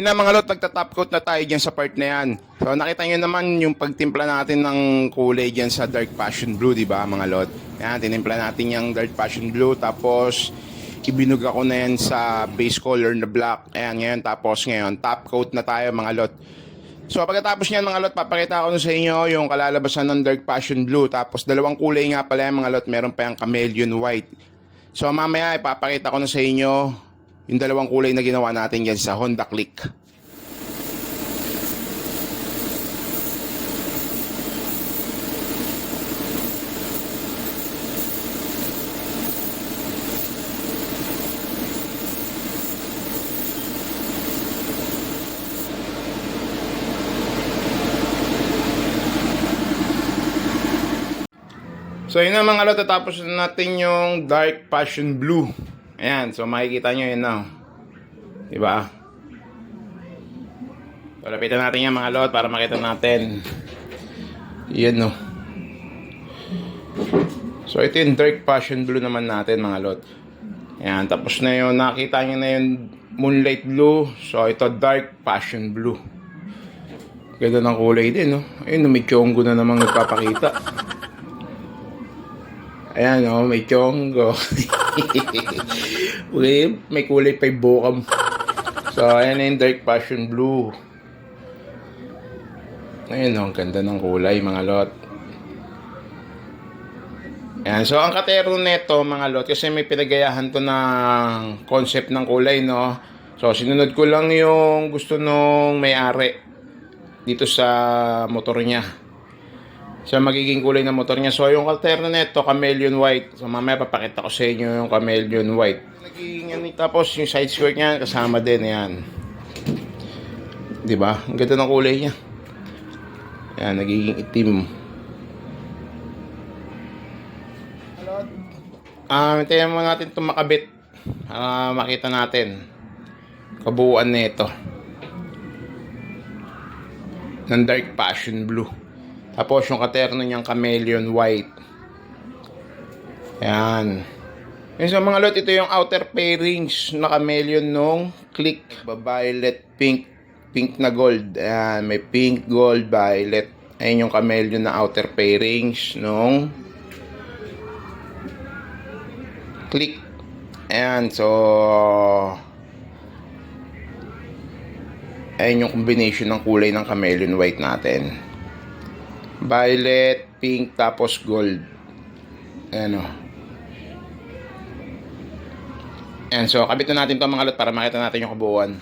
Yun na mga lot, nagta-top coat na tayo dyan sa part na yan. So nakita nyo naman yung pagtimpla natin ng kulay dyan sa dark passion blue, di ba mga lot? Yan, tinimpla natin yung dark passion blue, tapos ibinug ako na yan sa base color na black. Ayan, ngayon, tapos ngayon, top coat na tayo mga lot. So pagkatapos niyan mga lot, papakita ko sa inyo yung kalalabasan ng dark passion blue. Tapos dalawang kulay nga pala yung mga lot, meron pa yung chameleon white. So mamaya ipapakita ko na sa inyo yung dalawang kulay na ginawa natin yan sa Honda Click. So yun na mga lot, tapos natin yung dark passion blue. Ayan, so makikita nyo yun na. Diba? So lapitan natin yan mga lot para makita natin. Yan no. So ito yung dark passion blue naman natin mga lot. Ayan, tapos na yun, nakita nyo na yung moonlight blue. So ito dark passion blue. Ganda ng kulay din no. Ayun, may chongo na namang nagpapakita. Ayan o, may chongo. May kulay pa yung bukam. So, ayan na yung dark passion blue. Ayan o, ang ganda ng kulay mga lot. Ayan, so ang katero neto mga lot, kasi may pinagayahan to ng concept ng kulay, no? So, sinunod ko lang yung gusto nung may-ari dito sa motor niya. So, magiging kulay ng motor niya. So, yung alterno nito, chameleon white. So, mamaya papakita ko sa inyo yung chameleon white. Nagiging yan. Tapos, yung side skirt niya, kasama din. Yan. Diba? Ang ganda ng kulay niya. Yan, nagiging itim. Hintayin mo natin itong makabit. Makita natin. Kabuuan nito. Ng dark passion blue. Tapos yung katerno niyang chameleon white. Ayan. Yung sa mga lot, ito yung outer pairings na chameleon nung Click. Violet, pink, pink na gold. Ayan, may pink, gold, violet. Ayan yung chameleon na outer pairings nung Click. Ayan, so ayan yung combination ng kulay ng chameleon white natin. Violet, pink, tapos gold. Ayan o. Ayan, so kabit na natin ito mga lot para makita natin yung kabuuan.